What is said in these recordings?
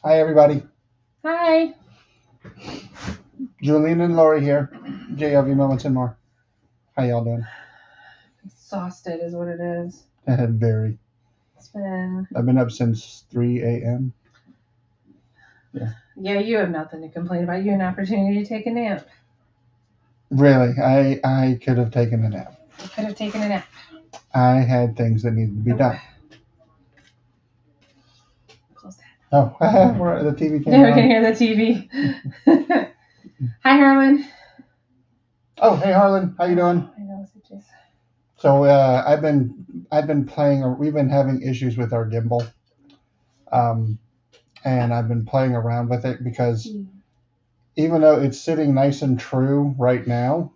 Hi, everybody. Hi. Julian and Lori here. JLV Moments and More. How y'all doing? Exhausted is what it is. Very. It's been. I've been up since 3 a.m. Yeah, you have nothing to complain about. You had an opportunity to take a nap. Really, I could have taken a nap. You could have taken a nap. I had things that needed to be done. Close that. Oh, the TV came Yeah, we on. can hear the TV. Hi, Harlan. Oh, hey, Harlan. How you doing? I know messages. So I've been playing. We've been having issues with our gimbal, and I've been playing around with it because even though it's sitting nice and true right now,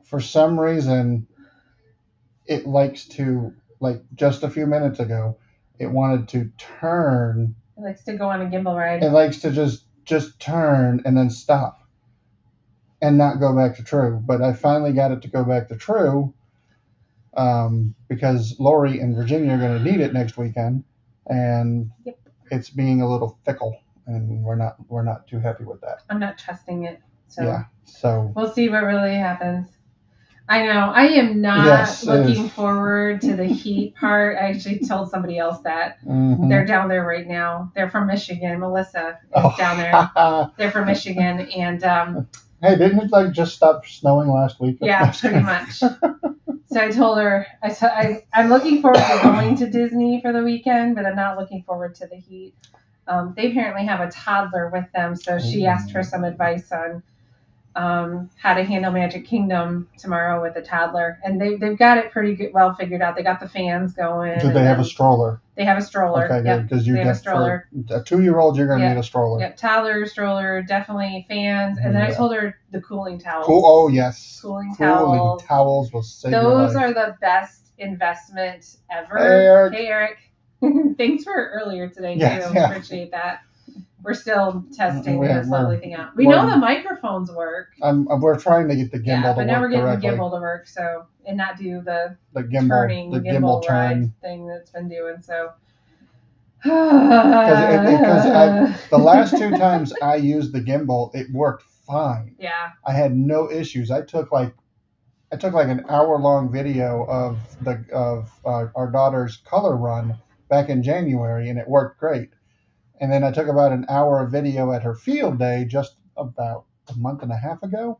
for some reason it likes to, like just a few minutes ago, it wanted to turn. It likes to go on a gimbal ride. It likes to just turn and then stop and not go back to true. But I finally got it to go back to true because Lori and Virginia are going to need it next weekend, and Yep. It's being a little fickle, and we're not too happy with that. I'm not trusting it. So Yeah. So we'll see what really happens. I know. I am not looking forward to the heat part. I actually told somebody else that. Mm-hmm. They're down there right now. They're from Michigan. Melissa is down there. They're from Michigan. And hey, didn't it just stop snowing last week? Yeah, pretty much. So I told her, I'm looking forward to going to Disney for the weekend, but I'm not looking forward to the heat. They apparently have a toddler with them, so she asked for some advice on how to handle Magic Kingdom tomorrow with a toddler, and they've got it pretty good, well figured out. They got the fans going. Do they have a stroller? They have a stroller. Okay, good. Because they have a stroller. For a 2-year-old, you're going to need a stroller. Yep, toddler, stroller, definitely fans, and then I told her the cooling towels. Oh yes, cooling towels will save your life. Those are the best investment ever. Hey Eric. Thanks for earlier today too. Yeah. Appreciate that. We're still testing this lovely thing out. We know the microphones work. We're trying to get the gimbal to work correctly. But now we're getting the gimbal to work, so and not do the gimbal ride thing that's been doing. So because the last 2 times I used the gimbal, it worked fine. Yeah. I had no issues. I took like an hour-long video of our daughter's color run back in January, and it worked great. And then I took about an hour of video at her field day just about a month and a half ago,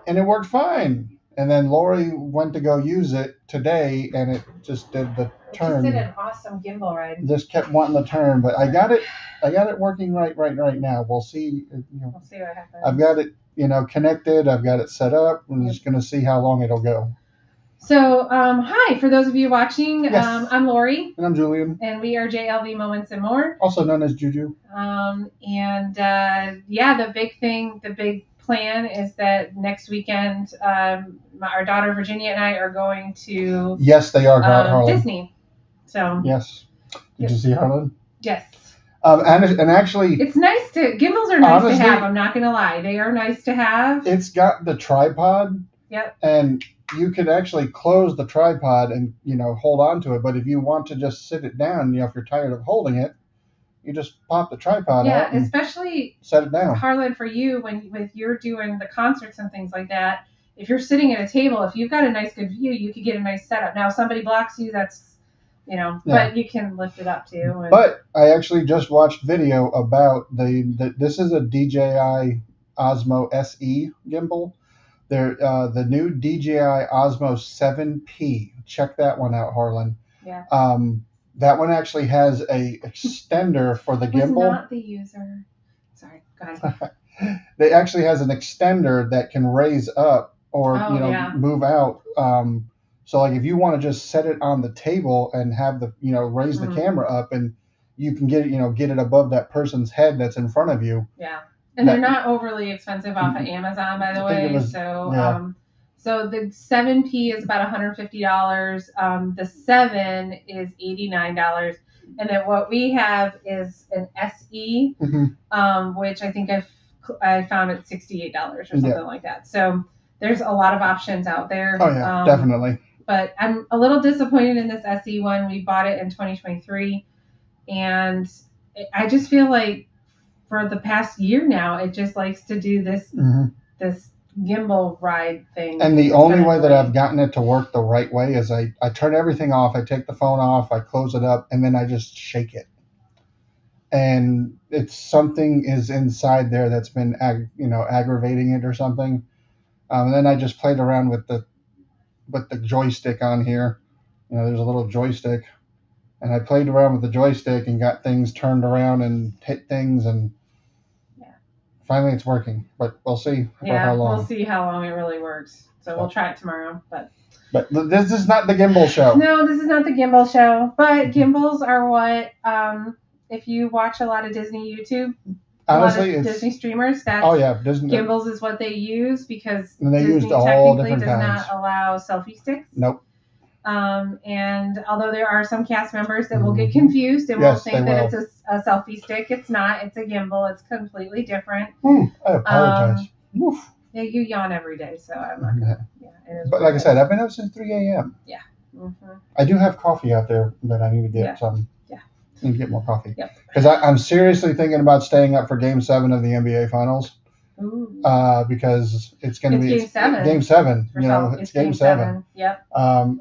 and it worked fine. And then Lori went to go use it today, and it just did the turn. It just did an awesome gimbal ride. Just kept wanting to turn, but I got it working right now. We'll see. We'll see what happens. I've got it, connected. I've got it set up. I'm just going to see how long it'll go. So, hi, for those of you watching, yes. I'm Lori. And I'm Julian. And we are JLV Moments and More. Also known as Juju. The big plan is that next weekend, our daughter Virginia and I are going to... Yes, they are, Harlan. Disney. So. Yes. Did you see Harlan? Yes. And actually... It's nice gimbals are nice to have, I'm not going to lie. They are nice to have. It's got the tripod. Yep. And you could actually close the tripod and, hold on to it. But if you want to just sit it down, if you're tired of holding it, you just pop the tripod out and especially set it down. Harlan, for you, when you're doing the concerts and things like that, if you're sitting at a table, if you've got a nice good view, you could get a nice setup. Now, if somebody blocks you, that's, but you can lift it up too. And... But I actually just watched video about this is a DJI Osmo SE gimbal. They're the new DJI Osmo 7P. Check that one out, Harlan. Yeah. That one actually has a extender for the gimbal. Not the user. Sorry, go ahead. They actually has an extender that can raise up or move out. So like if you want to just set it on the table and have the raise the camera up, and you can get it above that person's head that's in front of you. Yeah. And they're not overly expensive off of Amazon, by the way. So the 7P is about $150. The 7 is $89. And then what we have is an SE, which I think I found at $68 or something like that. So there's a lot of options out there. Oh yeah, definitely. But I'm a little disappointed in this SE one. We bought it in 2023, and I just feel like for the past year now, it just likes to do this this gimbal ride thing. And the only way that I've gotten it to work the right way is I turn everything off, I take the phone off, I close it up, and then I just shake it. And it's something is inside there that's been aggravating it or something. And then I just played around with the joystick on here. There's a little joystick, and I played around with the joystick and got things turned around and hit things, and finally it's working. But we'll see for how long. We'll see how long it really works. So we'll try it tomorrow. But this is not the gimbal show. No, this is not the gimbal show. But gimbals are what, if you watch a lot of Disney YouTube, honestly, a lot of Disney streamers, Disney gimbals is what they use because they Disney all technically does kinds. Not allow selfie sticks. Nope. And although there are some cast members that will get confused and will think that it's a selfie stick, it's not. It's a gimbal. It's completely different. I apologize. Yeah, you yawn every day, so I'm not gonna. Yeah, but like I said, I've been up since 3 a.m. Yeah. Mm-hmm. I do have coffee out there that I need to get some. Yeah. I need to get more coffee. Yep. Because I'm seriously thinking about staying up for Game 7 of the NBA Finals. Ooh. Because it's going to be Game 7. Game 7. It's Game 7. Yep.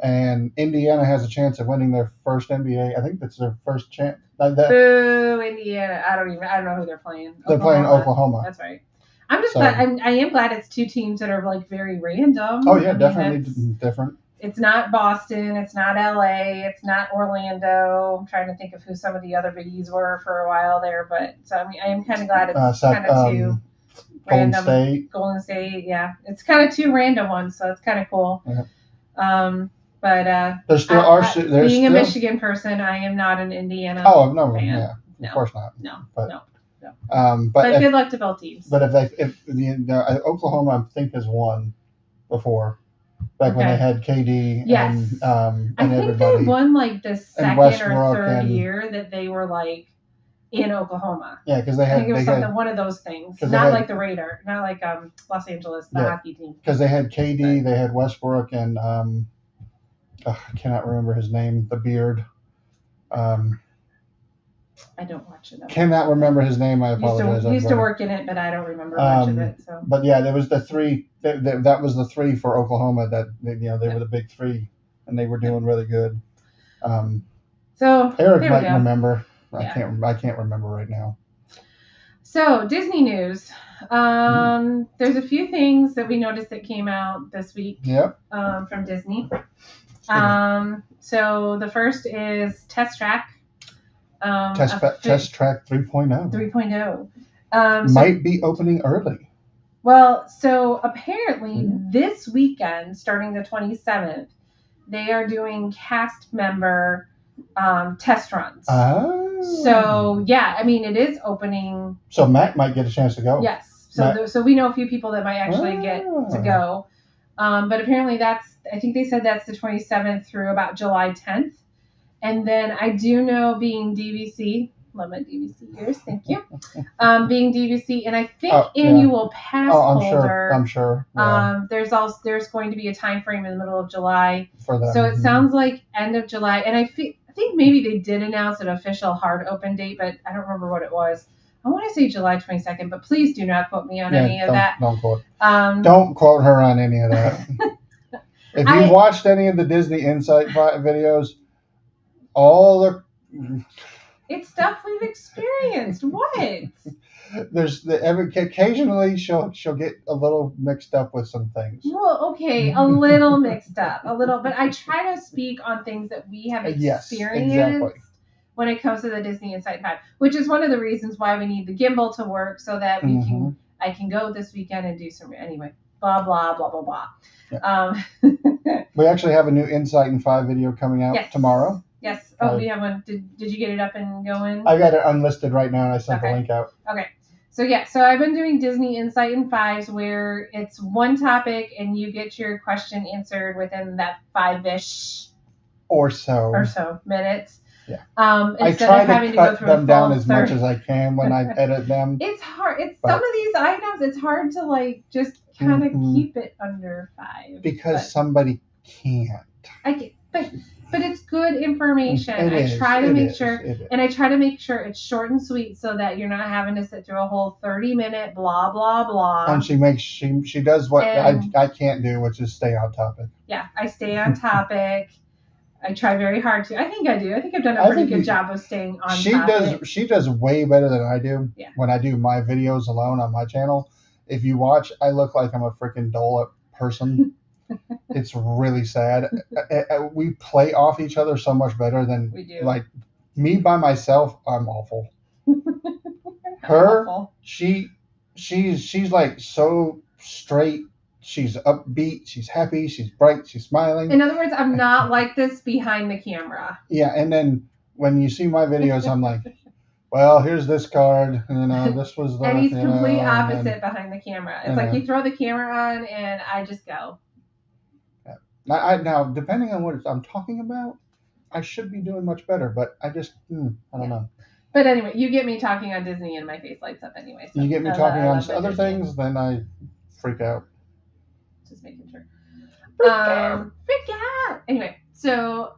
And Indiana has a chance of winning their first NBA. I think that's their first chance. Boo, Indiana! I don't know who they're playing. They're playing Oklahoma. That's right. I'm just glad. I am glad it's two teams that are like very random. Oh yeah, definitely different. It's not Boston. It's not LA. It's not Orlando. I'm trying to think of who some of the other biggies were for a while there, but so I mean, I am kind of glad it's kind of two random. Golden State, yeah, it's kind of two random ones, so it's kind of cool. Yeah. But there still being a Michigan person, I am not an Indiana. Oh no, fan. Yeah, of course not. No. But good luck to both teams. But if Oklahoma, I think, has won before, back when they had KD and I think everybody. they won like the second or third year that they were like in Oklahoma. Yeah, because they had. I think it was one of those things. Not like the Raider, not like Los Angeles, the hockey team. Because they had KD, they had Westbrook, and I cannot remember his name. The beard. I don't watch it. Cannot remember his name. I apologize. Used to work in it, but I don't remember much of it. So. But yeah, there was the three. That was the three for Oklahoma. That they were the big three, and they were doing really good. So Eric might remember. I can't remember right now. So Disney news. There's a few things that we noticed that came out this week. Yep. From Disney. So the first is Test Track. Test Track 3.0. 3.0. Might be opening early. Well, so apparently this weekend, starting the 27th, they are doing cast member test runs. Oh. So yeah, I mean it is opening. So Matt might get a chance to go. Yes. So we know a few people that might actually get to go. But apparently I think they said that's the 27th through about July 10th. And then I do know being DVC, love my DVC ears, thank you. Being DVC, and I think annual pass holder. I'm sure. Yeah. There's going to be a time frame in the middle of July. For them. So it sounds like end of July, and I think maybe they did announce an official hard open date, but I don't remember what it was. I want to say July 22nd, but please do not quote me on any of that. Don't quote. Don't quote her on any of that. If you watched any of the Disney Insight videos, it's stuff we've experienced. What? Occasionally she'll get a little mixed up with some things. Well, okay, a little mixed up, but I try to speak on things that we have experienced. Yes, exactly. When it comes to the Disney Insight 5, which is one of the reasons why we need the gimbal to work so that I can go this weekend and do some anyway. Blah blah blah blah blah. Yeah. We actually have a new Insight in 5 video coming out tomorrow. Yes. Oh, we have one. Did you get it up and going? I got it unlisted right now, and I sent the link out. Okay. So I've been doing Disney Insight in 5s where it's one topic and you get your question answered within that 5-ish or so minutes. Yeah. I try to cut them down as much as I can when I edit them. It's hard. Some of these items, it's hard to just kind of keep it under 5. Because somebody can't. But But it's good information. I try to make sure, and I try to make sure it's short and sweet so that you're not having to sit through a whole 30-minute blah blah blah. And she does what I can't do, which is stay on topic. Yeah, I stay on topic. I try very hard to. I think I do. I think I've done a pretty good job of staying on topic. She does way better than I do. Yeah. When I do my videos alone on my channel. If you watch, I look like I'm a freaking dull person. It's really sad. We play off each other so much better than we do. Like me by myself, I'm awful. Her, awful. She's like so straight. She's upbeat. She's happy. She's bright. She's smiling. In other words, I'm not like this behind the camera. Yeah, and then when you see my videos, I'm like, well, here's this card, and this was the. And he's complete opposite behind the camera. It's like you throw the camera on, and I just go. Yeah. Now, depending on what I'm talking about, I should be doing much better, but I just, I don't know. But anyway, you get me talking on Disney, and my face lights up anyway. So you get me talking on other things, then I freak out. Just making sure. Freak out. Anyway, so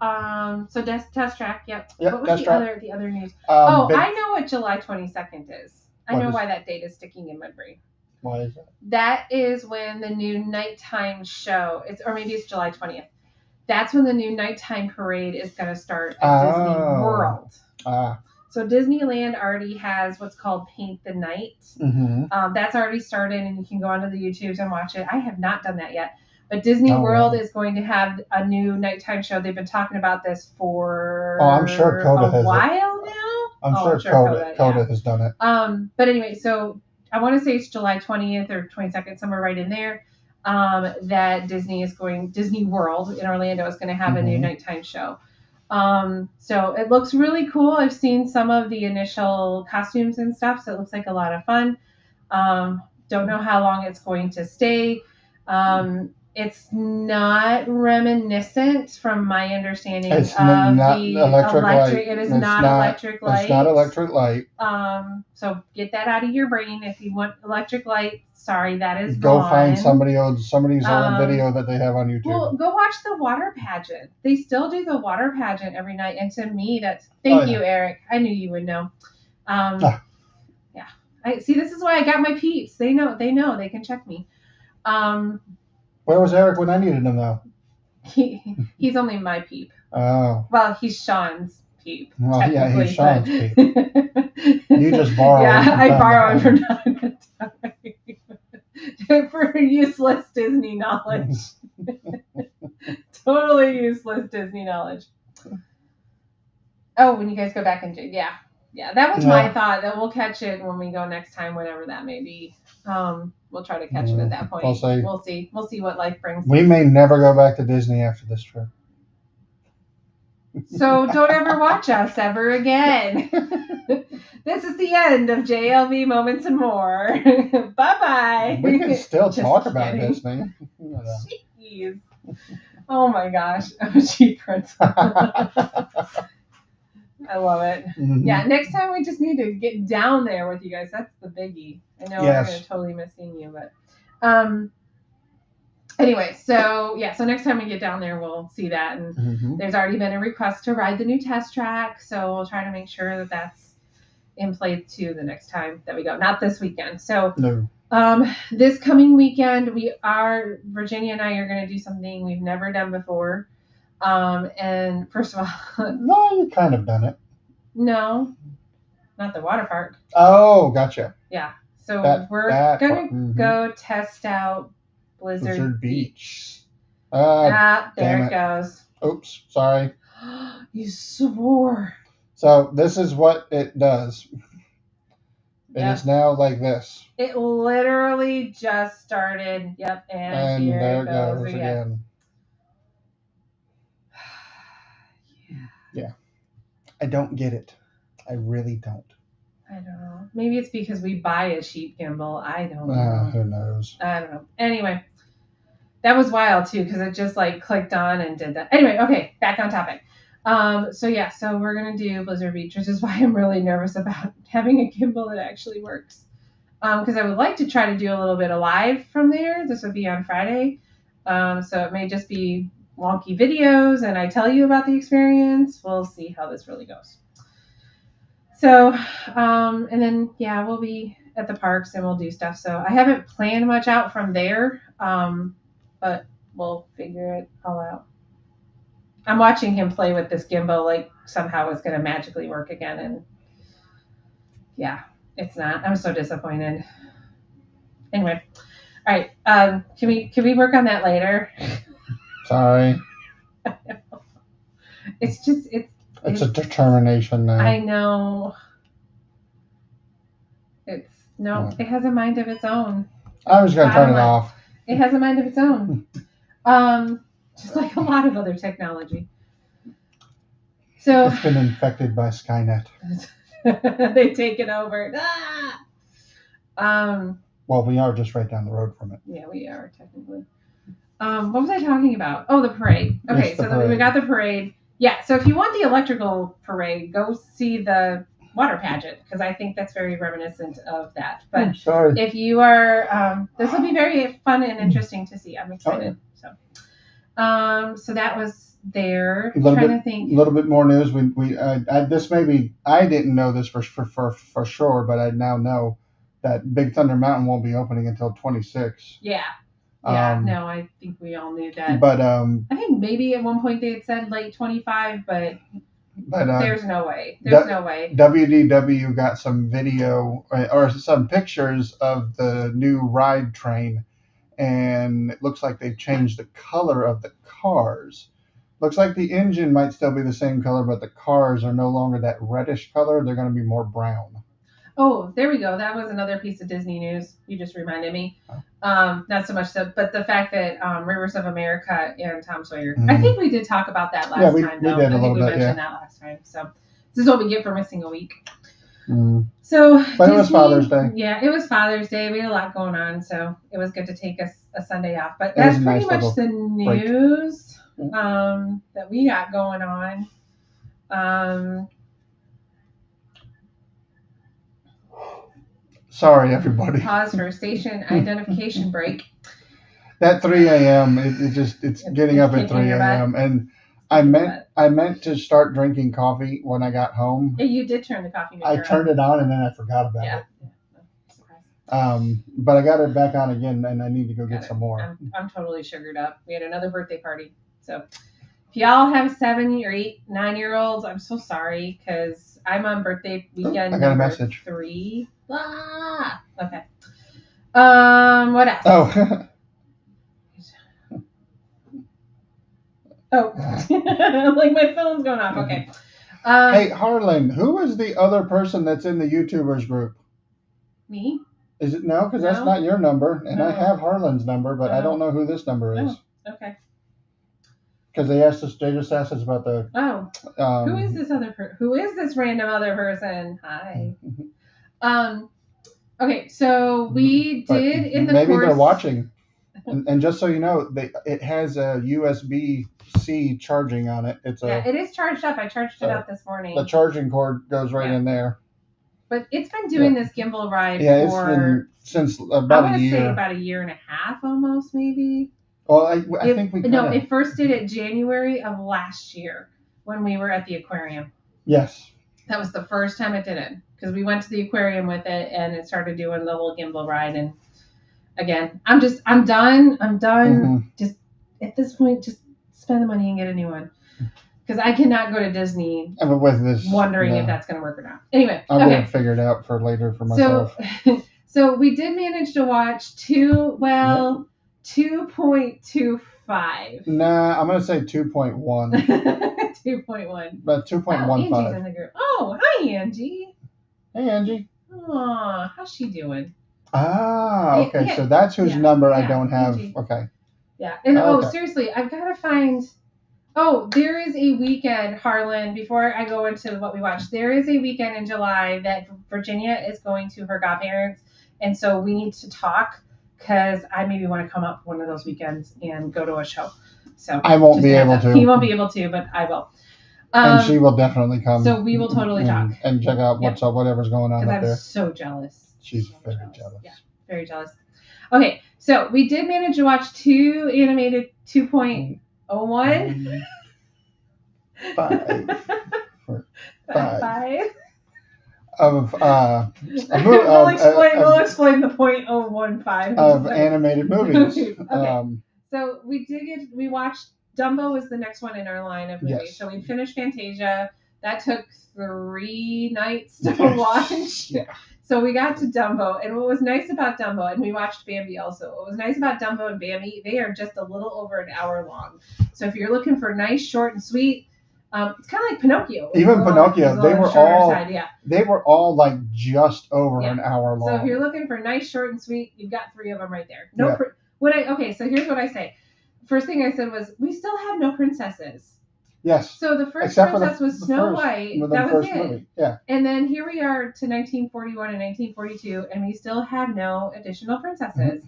test track. Yep. What was the other news? I know what July 22nd is. I know why that date is sticking in my brain. Why is that? That is when the new nighttime show is, or maybe it's July 20th. That's when the new nighttime parade is going to start at Disney World. So Disneyland already has what's called Paint the Night. Mm-hmm. That's already started, and you can go onto the YouTubes and watch it. I have not done that yet. But Disney World is going to have a new nighttime show. They've been talking about this for I'm sure Coda a while now. I'm sure Coda has done it. But anyway, so I want to say it's July 20th or 22nd, somewhere right in there, that Disney World in Orlando is going to have a new nighttime show. So it looks really cool. I've seen some of the initial costumes and stuff, so it looks like a lot of fun. Don't know how long it's going to stay. It's not reminiscent, from my understanding, of the electric light. It is not electric light. It's not electric light. So get that out of your brain. If you want electric light, sorry, that is Go find somebody's old video that they have on YouTube. Well, go watch the water pageant. They still do the water pageant every night, and to me, that's thank you, Eric. I knew you would know. Yeah. See, this is why I got my peeps. They know. They can check me. Where was Eric when I needed him, though? He's only my peep. Oh. Well, he's Sean's peep. Well, yeah, he's Sean's peep. You just borrow him. Yeah, I borrow him from time to time. For useless Disney knowledge. Totally useless Disney knowledge. Oh, when you guys go back and yeah, that was my thought. That we'll catch it when we go next time, whenever that may be. We'll try to catch it at that point. We'll see. We'll see what life brings. We may never go back to Disney after this trip. So don't ever watch us ever again. This is the end of JLV Moments and More. Bye-bye. We can still talk about Disney. Jeez. Oh my gosh. I'm a cheap princess. I love it. Mm-hmm. Yeah, next time we just need to get down there with you guys. That's the biggie. I know we're going to totally miss seeing you, but anyway, so next time we get down there, we'll see that. And there's already been a request to ride the new test track, so we'll try to make sure that that's in play too the next time that we go. Not this weekend. So this coming weekend, Virginia and I are going to do something we've never done before. And first of all, no, you kind of done it. No, not the water park. Oh, gotcha. Yeah. So we're going to go test out Blizzard Beach. There it goes. Oops, sorry. You swore. So this is what it does. It is now like this. It literally just started. Yep, and here there it goes again. Yeah. I don't get it. I really don't. I don't know. Maybe it's because we buy a cheap gimbal. I don't know. Who knows? I don't know. Anyway, that was wild too, because it just like clicked on and did that. Anyway, okay, back on topic. So we're going to do Blizzard Beach, which is why I'm really nervous about having a gimbal that actually works. Because I would like to try to do a little bit of live from there. This would be on Friday. So it may just be wonky videos and I tell you about the experience, we'll see how this really goes. So, and then, yeah, we'll be at the parks and we'll do stuff. So I haven't planned much out from there, but we'll figure it all out. I'm watching him play with this gimbal, like somehow it's going to magically work again. And yeah, it's not. I'm so disappointed. Anyway, all right. Can we work on that later? Sorry. It's just it's a determination now. I know. It has a mind of its own. I was gonna turn it off. It has a mind of its own. Just like a lot of other technology. So it's been infected by Skynet. They've taken over. Well, we are just right down the road from it. Yeah, we are technically. What was I talking about? Oh, the parade. Okay, so parade. We got the parade. Yeah, so if you want the electrical parade, go see the water pageant because I think that's very reminiscent of that. But if you are, this will be very fun and interesting to see. I'm excited. So that was there. A little bit more news. This maybe I didn't know this for sure, but I now know that Big Thunder Mountain won't be opening until 26. Yeah. Yeah, no, I think we all knew that. But I think maybe at one point they had said late 25, but there's no way. There's no way. WDW got some video or some pictures of the new ride train, and it looks like they've changed the color of the cars. Looks like the engine might still be the same color, but the cars are no longer that reddish color. They're going to be more brown. Oh, there we go. That was another piece of Disney news. You just reminded me. Not so much so, but the fact that Rivers of America and Tom Sawyer. I think we did talk about that last time. We did a little bit. We mentioned that last time. So this is what we get for missing a week. So, but Disney, it was Father's Day. Yeah, it was Father's Day. We had a lot going on, so it was good to take a Sunday off. But that's pretty much the news that we got going on. Sorry, everybody. Pause for station identification break. That 3 a.m. It's getting up at 3 a.m. and I meant to start drinking coffee when I got home. Yeah, you did turn the coffee maker I turned it on and then I forgot about it. But I got it back on again and I need to go get some more. I'm totally sugared up. We had another birthday party. So if y'all have 7 or 8, 9-year-olds, I'm so sorry because I'm on birthday weekend. I got a message. 3. Okay. What else? Oh. Like my phone's going off. Okay. Hey, Harlan, who is the other person that's in the YouTubers group? Me? Is it no? Because that's not your number, and I have Harlan's number, but I don't know who this number is. Oh, okay. Because they just asked us about the. Oh. Who is this other person? Who is this random other person? Hi. Okay, so we did in the maybe they're watching, and just so you know, it has a USB-C charging on it. It is charged up. I charged it up this morning. The charging cord goes right in there. But it's been doing this gimbal ride it's been since about a year. I want to say about a year and a half, almost maybe. Well, I think we no, it first did it January of last year when we were at the aquarium. Yes. That was the first time it did it because we went to the aquarium with it and it started doing the little gimbal ride. And again, I'm done. Mm-hmm. Just at this point, just spend the money and get a new one because I cannot go to Disney with this wondering if that's going to work or not. Anyway, I'm going to figure it out for later for myself. So we did manage to watch 2.25. Nah, I'm going to say 2.1. 2.1. But 2.15. Angie's in the group. Oh, hi, Angie. Hey, Angie. Aw, how's she doing? Okay. Yeah, so that's whose number I don't have. Angie. Okay. Yeah. And seriously, I've got to find. Oh, there is a weekend, Harlan, before I go into what we watched, there is a weekend in July that Virginia is going to her godparents. And so we need to talk because I maybe want to come up one of those weekends and go to a show. So I won't be able to. He won't be able to, but I will. And she will definitely come. So we will totally talk. And check out whatever's going on up there. I'm so jealous. She's very jealous. Yeah, very jealous. Okay, so we did manage to watch 2 animated 2.5. 01? 5 for 5 5. of We'll explain the 0.015 of animated movies. Okay. So we watched Dumbo was the next one in our line of movies. Yes. So we finished Fantasia. That took 3 nights to watch. Yeah. So we got to Dumbo, and what was nice about Dumbo, and we watched Bambi also. What was nice about Dumbo and Bambi, they are just a little over an hour long. So if you're looking for nice, short, and sweet, it's kind of like Pinocchio. Even Pinocchio, they were all like just over an hour long. So if you're looking for nice, short, and sweet, you've got 3 of them right there. So here's what I say. First thing I said was, we still have no princesses. Yes. So the first princess was Snow White. That was it. Movie. Yeah. And then here we are to 1941 and 1942, and we still have no additional princesses.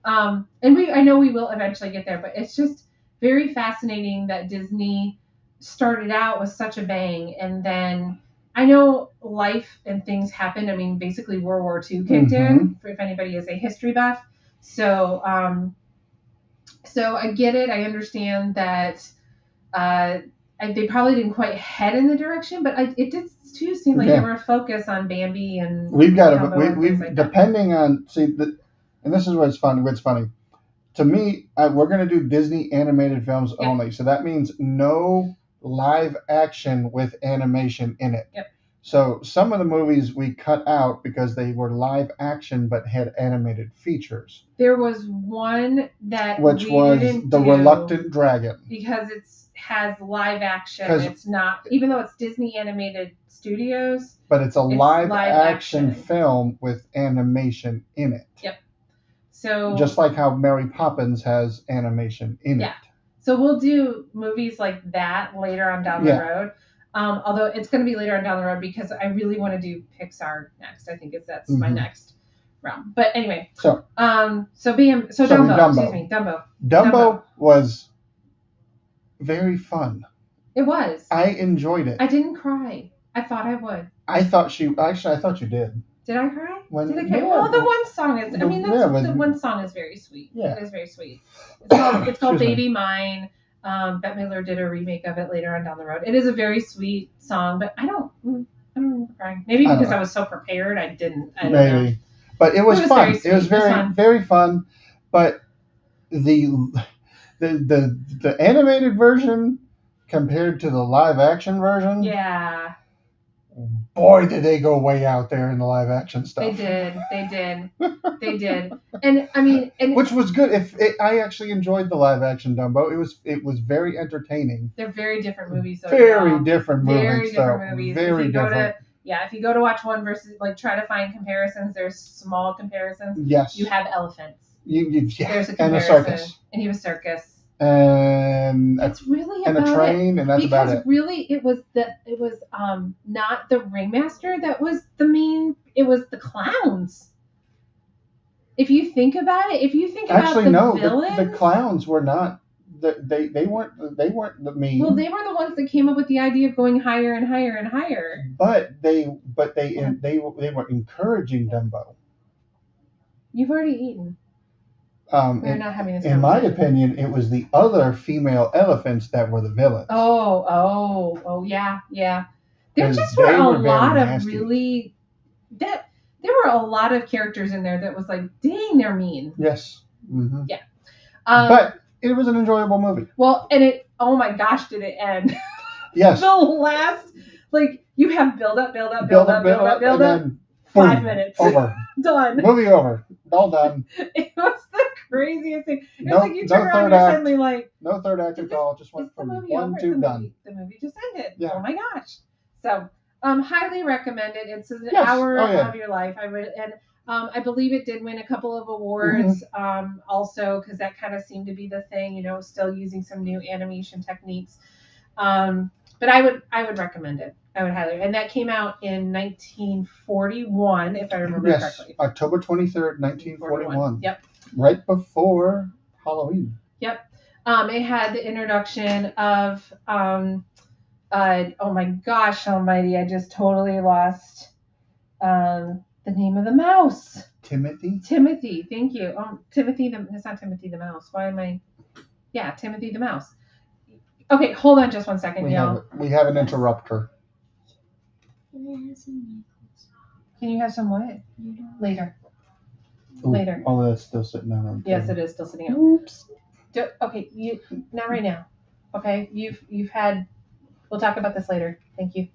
Mm-hmm. I know we will eventually get there, but it's just very fascinating that Disney started out with such a bang, and then I know life and things happened. I mean, basically World War II kicked in, if anybody is a history buff. So I get it. I understand that they probably didn't quite head in the direction, but it did too seem like they were a focus on Bambi and we've depending on and this is what's funny. What's funny to me, we're going to do Disney animated films only, so that means no live action with animation in it. Yep. So some of the movies we cut out because they were live action but had animated features. There was one which was The Reluctant Dragon, because it has live action. It's not, even though it's Disney Animated Studios, but it's live action film with animation in it. Yep. So just like how Mary Poppins has animation in it. So we'll do movies like that later on down the road. Although it's going to be later on down the road because I really want to do Pixar next. I think that's my next realm. But anyway, Dumbo. Dumbo was very fun. It was. I enjoyed it. I didn't cry. I thought I would. I thought you did. Did I cry? Did I cry? Well, the one song is. The one song is very sweet. Yeah. It is very sweet. It's called Baby Mine. Bette Midler did a remake of it later on down the road. It is a very sweet song, but I don't remember crying. Maybe because I was so prepared, I didn't. I don't know. But it was fun. It was very fun. But the animated version compared to the live action version. Yeah. Boy, did they go way out there in the live action stuff. They did. And I mean, which was good. I actually enjoyed the live action Dumbo. It was very entertaining. They're very different movies. Though, very different movies. Very different movies. Very different. If you go to watch one versus try to find comparisons, there's small comparisons. Yes. You have elephants. There's a comparison. And a circus. And you have a circus. And it's really and about a train, and that's about it. Because really, it was not the ringmaster that was the main. It was the clowns. If you think about it, villains, the clowns were not. They weren't the mean. Well, they were the ones that came up with the idea of going higher and higher and higher. But they were encouraging Dumbo. You've already eaten. We're not having this. In my opinion, it was the other female elephants that were the villains. Oh, yeah. There just were a lot of really there were a lot of characters in there that was like, dang, they're mean. Yes. Mm-hmm. Yeah. But it was an enjoyable movie. Well, and oh my gosh, did it end? Yes. The last, you have build up. 5 minutes. Over. Done. Movie over. All done. It was the craziest thing. It was you turn around and you're suddenly no third act at all. Just went from 1 to done. The movie just ended. Yeah. Oh my gosh. So, highly recommend it. It's an hour of your life. I would, and I believe it did win a couple of awards. Also, because that kind of seemed to be the thing. Still using some new animation techniques. But I would recommend it. I would highly, and that came out in 1941, if I remember correctly. October 23rd, 1941. Yep. Right before Halloween. Yep. It had the introduction of, oh my gosh almighty, I just totally lost the name of the mouse. Timothy, thank you. Timothy, it's not Timothy the mouse. Why am I? Yeah, Timothy the mouse. Okay, hold on just one second, We y'all. we have an interrupter. Can you have some what? Later. Ooh, Later. all of that's still sitting down on the Yes, table. it is still sitting out. Oops. Okay, not right now. Okay, you've had. We'll talk about this later. Thank you.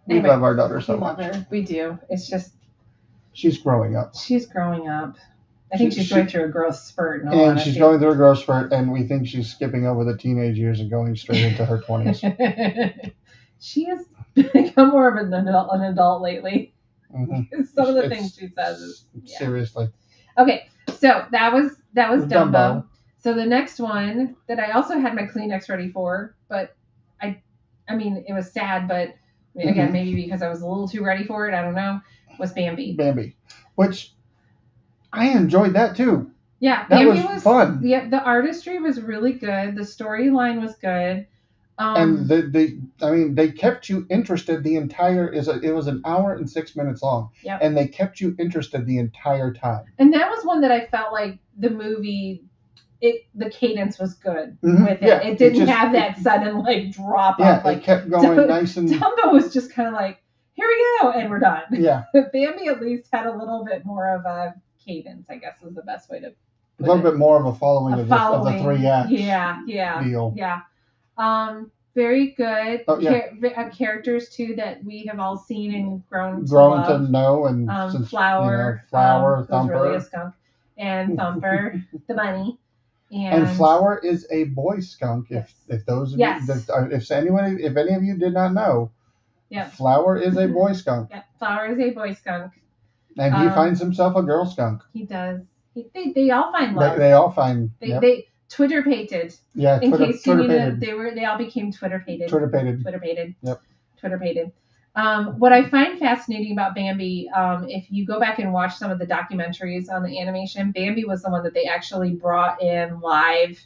We love our daughter so we love much. her. We do. It's just she's growing up. She's growing up. I think she's going through a growth spurt. And she's going through a growth spurt, and we think she's skipping over the teenage years and going straight into her 20s. She has become more of an adult lately. Mm-hmm. Some of the things she says is seriously. Okay, so that was Dumbo. So the next one that I also had my Kleenex ready for, but I mean it was sad, but again maybe because I was a little too ready for it. I don't know. Was Bambi. Bambi, which I enjoyed that too. Yeah, that Bambi was fun. Yeah, the artistry was really good. The storyline was good. And they kept you interested the entire. It was an hour and 6 minutes long. Yep. And they kept you interested the entire time. And that was one that I felt like the movie, the cadence was good with it. Yeah, it didn't have that sudden drop off. It kept going nice and. Dumbo was just kind of like, here we go, and we're done. Yeah. Bambi at least had a little bit more of a cadence, I guess is the best way to. A little bit more of a following of the 3 acts. Yeah. Deal. Yeah. Very good. Oh, yeah. Characters too that we have all seen and grown to know, and since, Flower, Thumper, was really a skunk, and Thumper, the bunny, and Flower is a boy skunk. If those of you, if any of you did not know, Flower is a boy skunk. Yeah, Flower is a boy skunk, and he finds himself a girl skunk. He does. They all find love. They all find. They Twitter pated. Yeah, in case you knew, they all became Twitter pated. Twitter pated. Yep. Twitter pated. What I find fascinating about Bambi, if you go back and watch some of the documentaries on the animation, Bambi was the one that they actually brought in live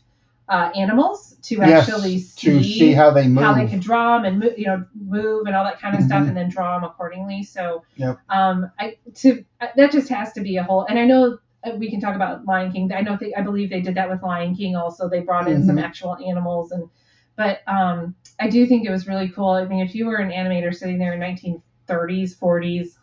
animals to actually see how they move, how they could draw them and move and all that kind of stuff, and then draw them accordingly. So, that just has to be a whole. And I know. We can talk about Lion King. I believe they did that with Lion King also. They brought in some actual animals, but I do think it was really cool. I mean, if you were an animator sitting there in 1930s, 40s,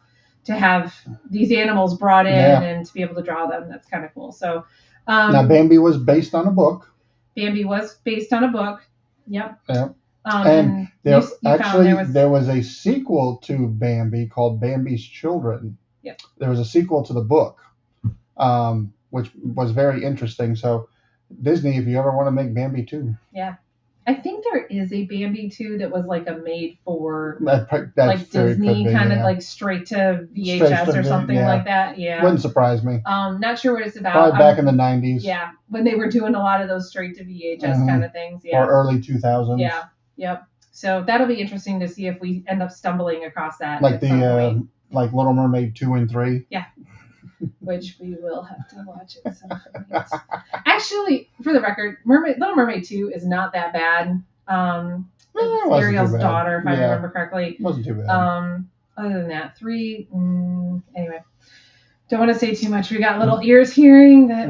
to have these animals brought in and to be able to draw them, that's kind of cool. So now Bambi was based on a book. Bambi was based on a book. Yep. Yep. And there was a sequel to Bambi called Bambi's Children. Yep. There was a sequel to the book. Which was very interesting. So Disney, if you ever want to make Bambi 2. Yeah. I think there is a Bambi 2 that was like a made for Disney kind of straight to VHS or something like that. Yeah. Wouldn't surprise me. Not sure what it's about. Probably back in the 90s. Yeah. When they were doing a lot of those straight to VHS kind of things. Yeah. Or early 2000s. Yeah. Yep. So that'll be interesting to see if we end up stumbling across that. Like like Little Mermaid 2 and 3. Yeah. Which we will have to watch at some point. Actually, for the record, Little Mermaid 2 is not that bad. Ariel's daughter, if I remember correctly. Wasn't too bad. Other than that, 3. Anyway, don't want to say too much. We got little ears hearing that.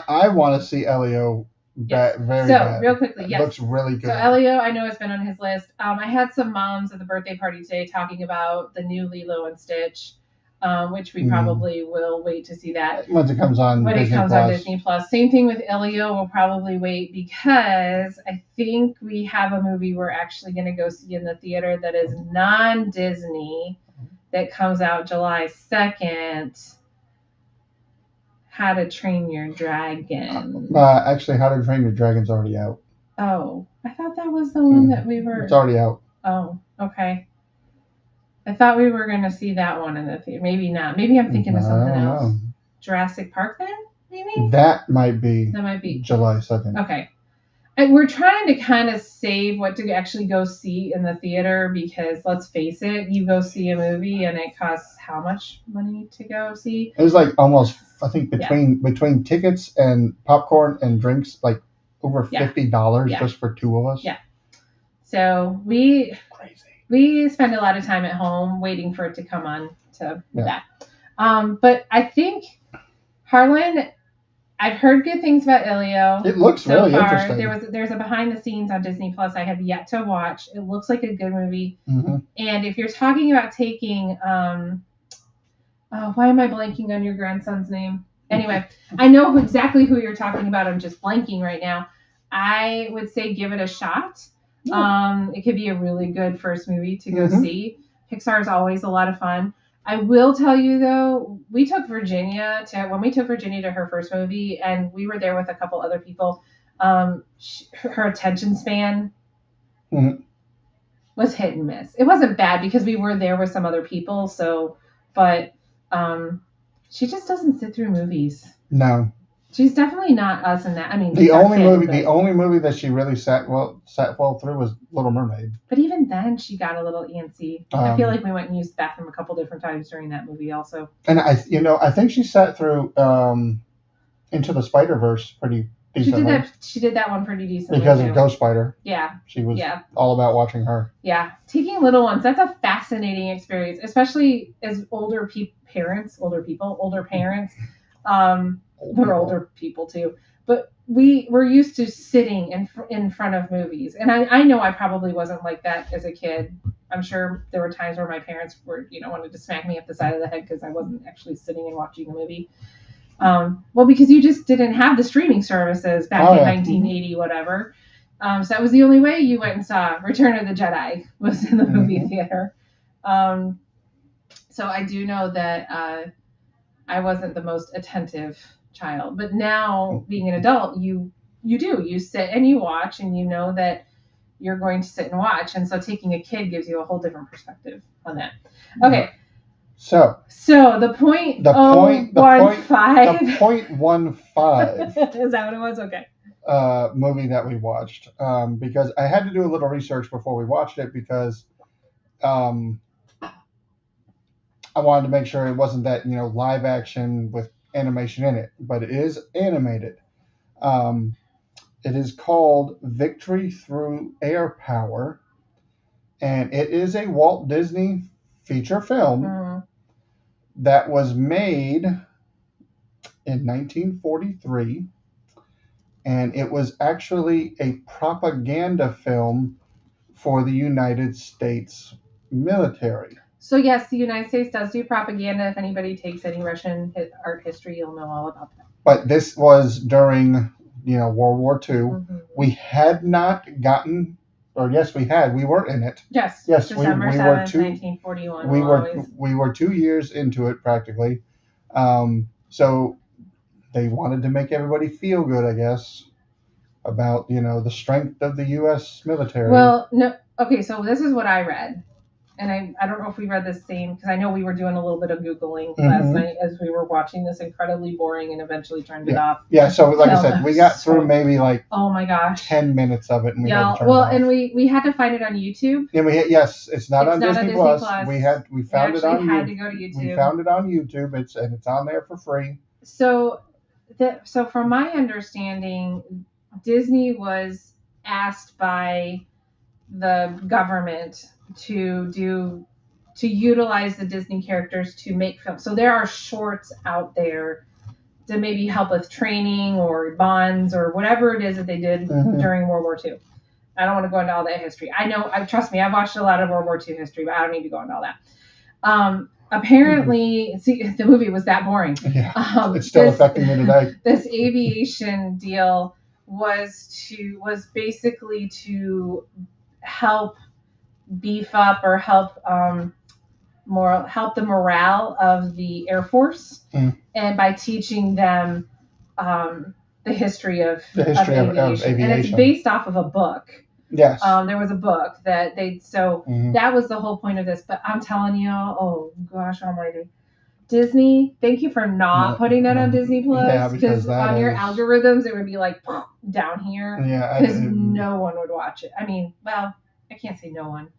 I want to see Elio. Very bad. Real quickly, yes. It looks really good. So Elio, I know it's been on his list. I had some moms at the birthday party today talking about the new Lilo and Stitch. Which we probably will wait to see that once it comes on. On Disney Plus. Same thing with Elio. We'll probably wait because I think we have a movie we're actually going to go see in the theater that is non-Disney that comes out July 2nd. How to Train Your Dragon. Actually, How to Train Your Dragon's already out. Oh, I thought that was the one that we were. It's already out. Oh, okay. I thought we were going to see that one in the theater. Maybe not. Maybe I'm thinking of something else. Jurassic Park then? Maybe? That might be July 2nd. Okay. And we're trying to kind of save what to actually go see in the theater because, let's face it, you go see a movie and it costs how much money to go see? It was almost, I think, between tickets and popcorn and drinks, over $50 just for 2 of us. Yeah. So we spend a lot of time at home waiting for it to come on to that. But I think Harlan, I've heard good things about Ilio. It looks so really far. interesting. There's a behind the scenes on Disney Plus I have yet to watch. It looks like a good movie. Mm-hmm. And if you're talking about taking, why am I blanking on your grandson's name? Anyway, I know exactly who you're talking about. I'm just blanking right now. I would say give it a shot. It could be a really good first movie to go see. Pixar is always a lot of fun. I will tell you though, when we took Virginia to her first movie, and we were there with a couple other people. Her attention span was hit and miss. It wasn't bad because we were there with some other people. But she just doesn't sit through movies. No. She's definitely not us in that. I mean, the only movie that she really sat well through was Little Mermaid. But even then, she got a little antsy. I feel like we went and used the bathroom a couple different times during that movie, also. And I think she sat through Into the Spider-Verse pretty decently. She did that one pretty decently because of Ghost Spider. Yeah, she was all about watching her. Yeah, taking little ones, that's a fascinating experience, especially as older parents. We're older people too, but we're used to sitting in front of movies, and I know I probably wasn't like that as a kid. I'm sure there were times where my parents were wanted to smack me up the side of the head because I wasn't actually sitting and watching a movie. Well, because you just didn't have the streaming services back in 1980, whatever. So that was the only way you went and saw Return of the Jedi was in the movie theater. So I do know that I wasn't the most attentive child, but now being an adult, you sit and you watch, and you know that you're going to sit and watch, and so taking a kid gives you a whole different perspective on that. Okay. So the point 0.15 is that what it was? Okay. Movie that we watched because I had to do a little research before we watched it because I wanted to make sure it wasn't that live action with animation in it, but it is animated. It is called Victory Through Air Power, and it is a Walt Disney feature film that was made in 1943, and it was actually a propaganda film for the United States military. So yes, the United States does do propaganda. If anybody takes any Russian art history, you'll know all about that. But this was during World War II. We had not gotten, or yes, we had. We were in it. Yes. December 7th, 1941. We were 2 years into it practically. So they wanted to make everybody feel good, I guess, about the strength of the U.S. military. Well, no. Okay, so this is what I read. And I don't know if we read the same, because I know we were doing a little bit of Googling last night as we were watching this incredibly boring and eventually turned it off. Yeah, so like I said, we got through maybe oh my gosh, 10 minutes of it, and we had to turn it off. And we had to find it on YouTube. Yeah, it's not on Disney Plus. We found it on had to go to YouTube. We found it on YouTube. It's on there for free. So from my understanding, Disney was asked by the government to utilize the Disney characters to make films. So there are shorts out there to maybe help with training or bonds or whatever it is that they did during World War II. I don't want to go into all that history. I know, trust me, I've watched a lot of World War II history, but I don't need to go into all that. Apparently, see, the movie was that boring. Yeah, it's still affecting me today. This aviation deal was basically to help beef up or help the morale of the Air Force, and by teaching them the history of aviation. And it's based off of a book. Yes. There was a book that that was the whole point of this. But I'm telling you, oh gosh almighty, Disney, thank you for not putting that on Disney Plus, because on your algorithms it would be like down here. Yeah, because no one would watch it. I mean, well, I can't say no one.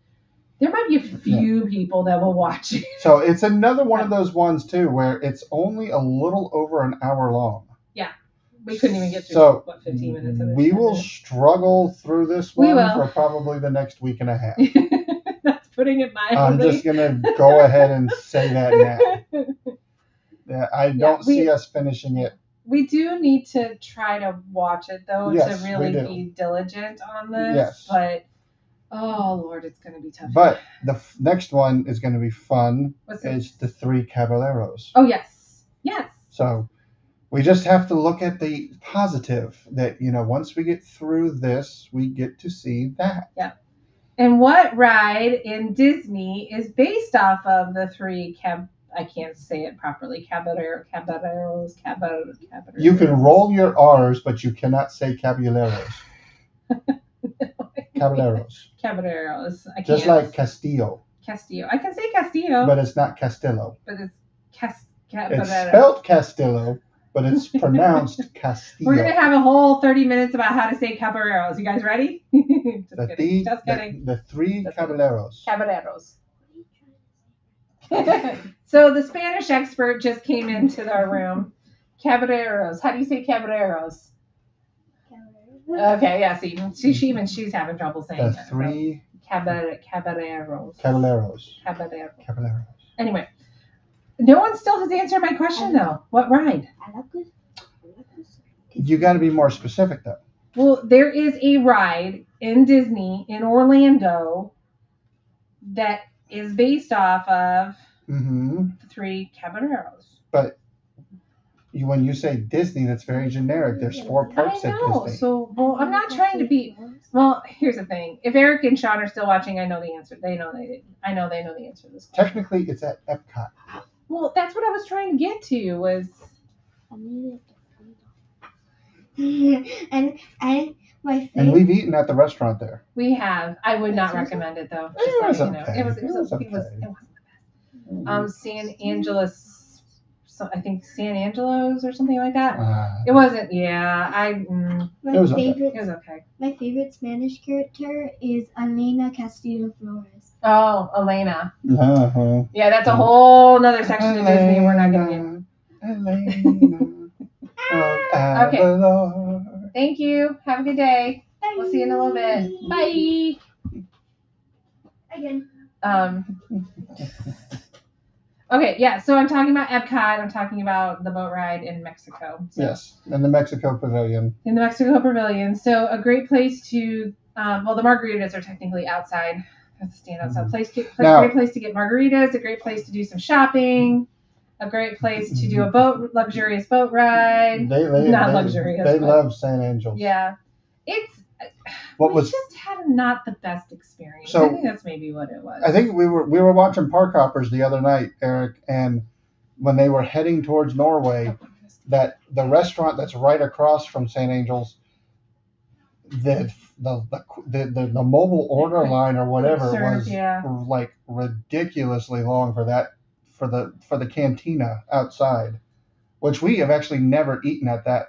There might be a few people that will watch it. So it's another one of those ones too where it's only a little over an hour long. Yeah. We couldn't even get through 15 minutes of it. We will struggle through this one for probably the next week and a half. That's putting it mildly. I'm just going to go ahead and say that now. I don't see us finishing it. We do need to try to watch it though, yes, to really be diligent on this. Yes. But oh Lord, it's going to be tough. But the next one is going to be fun. It's the Three Caballeros. Oh yes, yes. So we just have to look at the positive that once we get through this, we get to see that. Yeah. And what ride in Disney is based off of the three I can't say it properly. Caballeros. You can roll your R's, but you cannot say caballeros. Caballeros. Caballeros. I just can't. like Castillo. Castillo. I can say Castillo. But it's not Castillo. But it's It's spelled Castillo, but it's pronounced Castillo. We're going to have a whole 30 minutes about how to say caballeros. You guys ready? Just kidding. The Three Caballeros. Caballeros. So the Spanish expert just came into our room. Caballeros. How do you say caballeros? Okay, yeah. See, she's having trouble saying the Three caballeros. Caballeros. Anyway, no one still has answered my question though. What ride? You got to be more specific though. Well, there is a ride in Disney in Orlando that is based off of the Three Caballeros. But when you say Disney, that's very generic. There's 4 parks at Disney. So, well, I'm not trying to be. Well, here's the thing. If Eric and Sean are still watching, I know the answer. I know they know the answer to this question. Technically, it's at Epcot. Well, that's what I was trying to get to. Was. And my favorite. And we've eaten at the restaurant there. We have. I would not recommend it though. It was okay. It wasn't the best. San Angeles. So I think San Angelo's or something like that. It wasn't. Yeah, it was okay. My favorite Spanish character is Elena Castillo Flores. Oh, Elena. Uh-huh. Yeah, that's a whole nother section of Disney we're not getting in. Okay. Thank you. Have a good day. Bye. We'll see you in a little bit. Bye. Again. Okay, yeah, so I'm talking about Epcot. I'm talking about the boat ride in Mexico. So, yes, in the Mexico Pavilion. In the Mexico Pavilion. So a great place to, well, the margaritas are technically outside. Have to stand outside. Great place to get margaritas. A great place to do some shopping. A great place to do a luxurious boat ride. They love San Angels. Yeah, it's. Just had not the best experience. So, I think that's maybe what it was. I think we were watching Park Hoppers the other night, Eric, and when they were heading towards Norway, that the restaurant that's right across from San Angels, the mobile order line or whatever was like ridiculously long for the cantina outside, which we have actually never eaten at that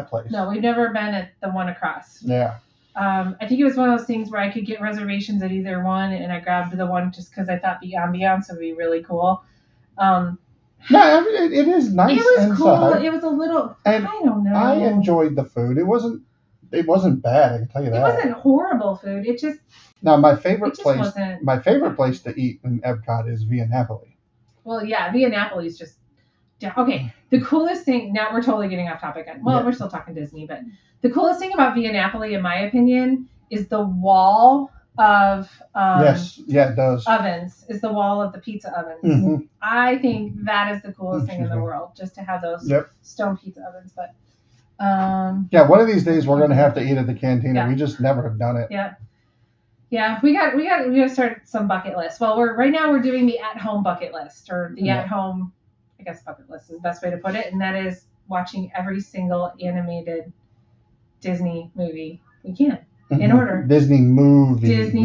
place. No, we've never been at the one across. Yeah. I think it was one of those things where I could get reservations at either one, and I grabbed the one just because I thought the ambiance would be really cool. Yeah, it is nice. It was inside. cool. It was a little. And I don't know. I enjoyed the food. It wasn't bad. I can tell you that. It wasn't horrible food. It just. Now my favorite place to eat in Epcot is Via Napoli. Well, yeah, Via Napoli is just. Okay, the coolest thing. Now we're totally getting off topic. Well, we're still talking Disney, but the coolest thing about Via Napoli, in my opinion, is the wall of it does. Ovens. Is the wall of the pizza ovens. Mm-hmm. I think that is the coolest thing in the world, just to have those stone pizza ovens. But one of these days we're going to have to eat at the cantina. Yeah. We just never have done it. Yeah, we got to start some bucket lists. Well, right now we're doing the at-home bucket list, or the at-home. I guess bucket list is the best way to put it, and that is watching every single animated Disney movie we can in order. Disney movie.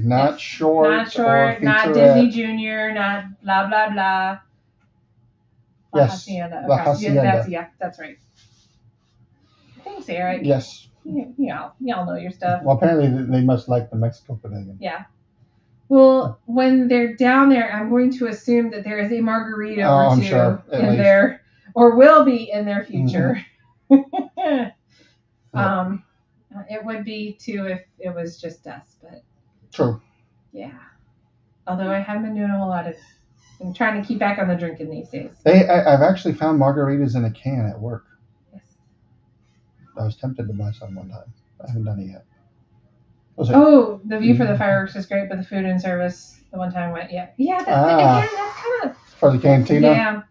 Not yes. short. Not short. Not Disney Junior. Not blah blah blah. La Hacienda. That's right. Thanks, Eric. Yes. Y'all know your stuff. Well, apparently they must like the Mexico Pavilion. Yeah. Well, when they're down there, I'm going to assume that there is a margarita or two in there, or will be in their future. Mm-hmm. It would be too if it was just us, but true. Yeah. Although I haven't been doing a whole lot of I'm trying to keep back on the drinking these days. I've actually found margaritas in a can at work. Yes. I was tempted to buy some one time. I haven't done it yet. Oh, the view for the fireworks is great, but the food and service the one time went, yeah. Yeah, again, that's kind of... For the cantina? Yeah.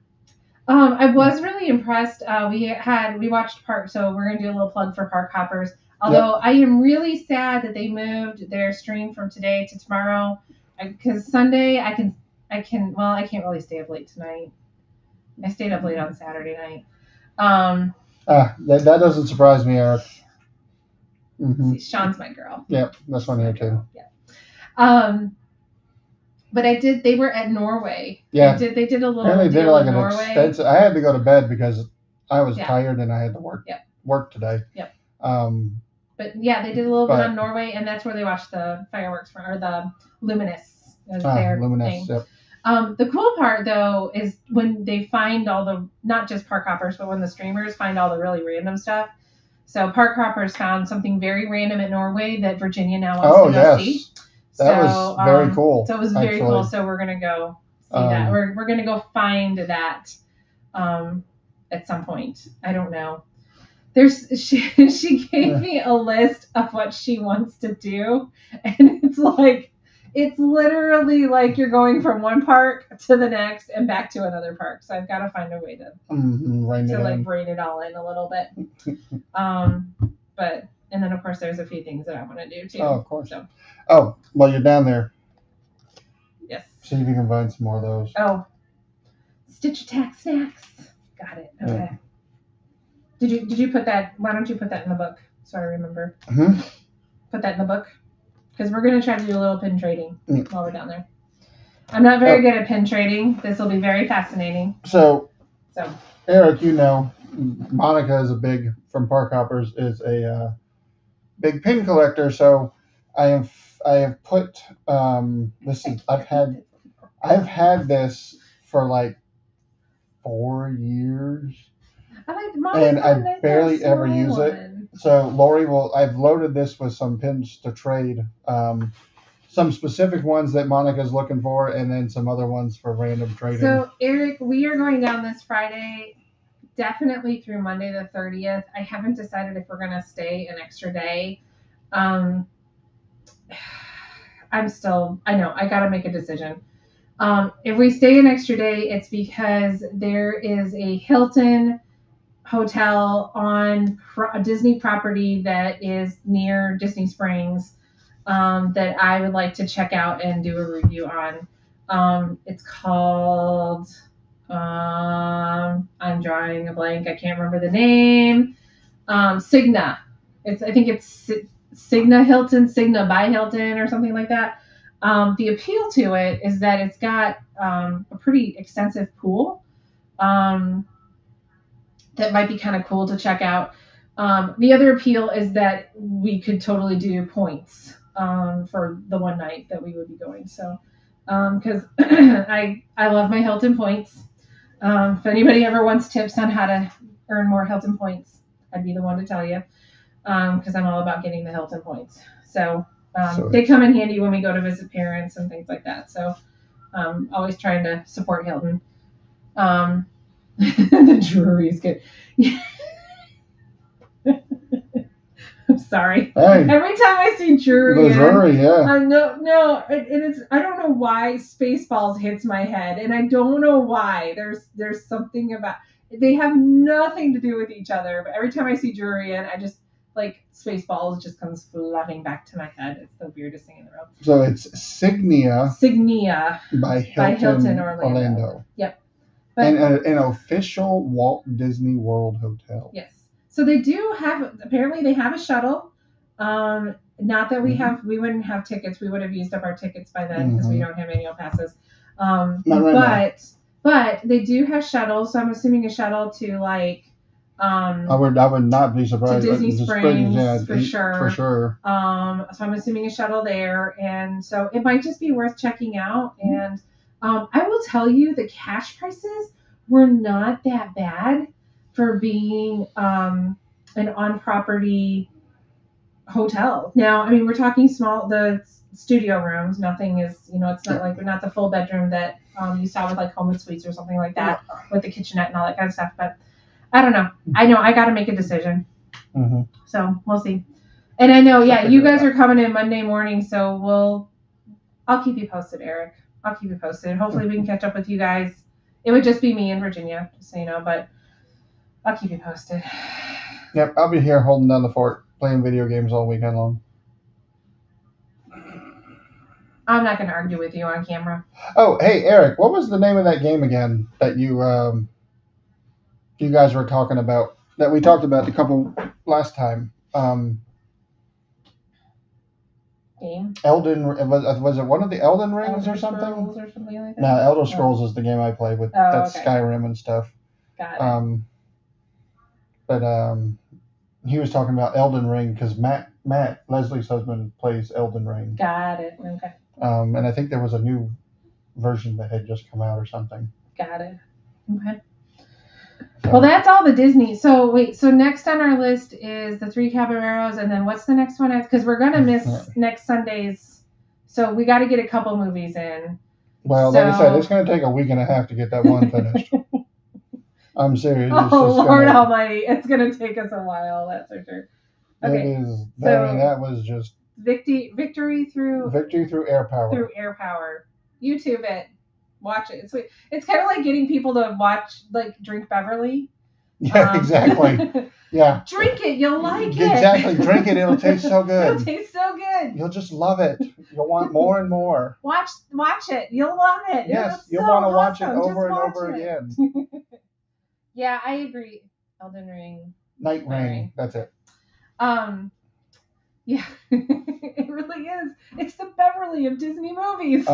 I was really impressed. We watched Park, so we're going to do a little plug for Park Hoppers. Although I am really sad that they moved their stream from today to tomorrow, because Sunday I can't really stay up late tonight. I stayed up late on Saturday night. That doesn't surprise me, Eric. Mm-hmm. See, Sean's my girl. Yep, that's one here too. Yeah. But they were at Norway. Yeah. They did a little deal did like an Norway. Extensive. I had to go to bed because I was tired and I had to work today. Yep. But yeah, they did a little bit on Norway, and that's where they watched the fireworks or the Luminous. Their Luminous, thing. Yep. The cool part though is when they find all the, not just Park Hoppers, but when the streamers find all the really random stuff. So Park Hoppers found something very random at Norway that Virginia now wants to go see. That was very cool. So it was very cool. So we're gonna go see that. We're gonna go find that at some point. I don't know. She gave me a list of what she wants to do, and it's literally like you're going from one park to the next and back to another park. So I've got to find a way to braid it all in a little bit. But and then of course there's a few things that I want to do too. Oh, of course. So. Oh, well, you're down there. Yes. See if you can find some more of those. Oh, Stitch Attack snacks. Got it. Okay. Yeah. Did you put that? Why don't you put that in the book so I remember? Mm-hmm. Put that in the book because we're gonna try to do a little pin trading while we're down there. I'm not very good at pin trading. This will be very fascinating. So Eric, Monica from Park Hoppers is a big pin collector. So I have put I've had this for like 4 years. And I barely ever use it. So Lori I've loaded this with some pins to trade. Some specific ones that Monica's looking for, and then some other ones for random trading. So Eric, we are going down this Friday, definitely through Monday the 30th. I haven't decided if we're gonna stay an extra day. I know, I gotta make a decision. If we stay an extra day, it's because there is a Hilton hotel on a Disney property that is near Disney Springs that I would like to check out and do a review on. It's called, I'm drawing a blank. I can't remember the name. Cigna. I think it's Cigna Hilton, Cigna by Hilton or something like that. The appeal to it is that it's got a pretty extensive pool. That might be kind of cool to check out. The other appeal is that we could totally do points for the one night that we would be going. So, because I love my Hilton points. If anybody ever wants tips on how to earn more Hilton points, I'd be the one to tell you. Because I'm all about getting the Hilton points. So they come in handy when we go to visit parents and things like that. So always trying to support Hilton. The jewelry is good. I'm sorry. Hey, every time I see jewelry, yeah. I don't know why Spaceballs hits my head, and I don't know why. There's something about they have nothing to do with each other, but every time I see jewelry, I just like Spaceballs just comes flooding back to my head. It's the weirdest thing in the world. So it's Cigna by Hilton Orlando. Yep. And an official Walt Disney World hotel. Yes. So they do have, apparently they have a shuttle. Not that we wouldn't have tickets. We would have used up our tickets by then because we don't have annual passes. But they do have shuttles. So I'm assuming a shuttle to like, I would not be surprised. To Disney Springs, for sure. For sure. So I'm assuming a shuttle there. And so it might just be worth checking out. And I will tell you, the cash prices were not that bad for being an on-property hotel. Now, I mean, we're talking the studio rooms. Nothing is, it's not like we're not the full bedroom that you saw with like Home Suites or something like that with the kitchenette and all that kind of stuff. But I don't know. I know I got to make a decision. Mm-hmm. So we'll see. And I know, you guys are coming in Monday morning, so I'll keep you posted, Eric. I'll keep you posted. Hopefully we can catch up with you guys. It would just be me in Virginia, just so you know, but I'll keep you posted. Yep, I'll be here holding down the fort, playing video games all weekend long. I'm not going to argue with you on camera. Oh, hey, Eric, what was the name of that game again that you guys were talking about, that we talked about a couple last time? Game? Was it one of the Elden Rings or something? Scrolls or something like that? No, Elder Scrolls is the game I played with. That's okay. Skyrim and stuff. Got it. But he was talking about Elden Ring because Matt, Leslie's husband, plays Elden Ring. Got it. Okay. And I think there was a new version that had just come out or something. Got it. Okay. Well, that's all the Disney. So wait, so next on our list is the Three Caballeros, and then what's the next one? Because we're gonna miss next Sunday's, so we got to get a couple movies in. Well, like I said, it's gonna take a week and a half to get that one finished. I'm serious. Lord Almighty, it's gonna take us a while. That's for sure. Okay. It is. I mean, that was just victory through air power. Through air power. YouTube it. Watch it. It's kind of like getting people to watch, like, Drink Beverly. Yeah, exactly. Yeah. Drink it. You'll like it. Exactly. Drink it. It'll taste so good. It'll taste so good. You'll just love it. You'll want more and more. Watch it. You'll love it. Yes, you'll want to watch it over and over again. Yeah, I agree. Elden Ring. Night Rain. That's it. Yeah. It really is. It's the Beverly of Disney movies.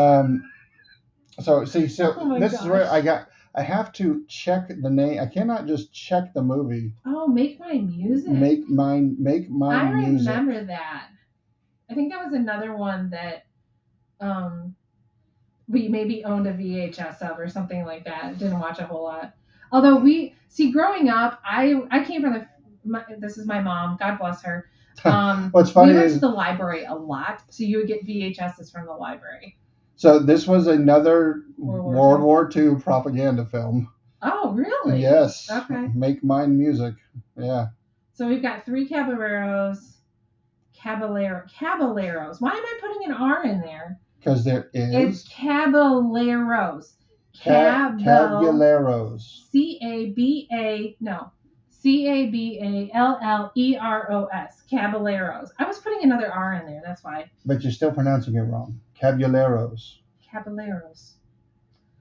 So this is where I have to check the name. I cannot just check the movie. Oh, Make My Music. Make My Music. I remember that. I think that was another one that we maybe owned a VHS of or something like that. Didn't watch a whole lot. Although growing up, I came from this is my mom. God bless her. What's funny we went to the library a lot, so you would get VHSs from the library. So this was another World War II propaganda film. Oh, really? Yes. Okay. Make Mine Music. Yeah. So we've got Three Caballeros. Caballeros. Why am I putting an R in there? Because there is. It's Caballeros. Caballeros. Caballeros. Caballeros. I was putting another R in there. That's why. But you're still pronouncing it wrong. Caballeros.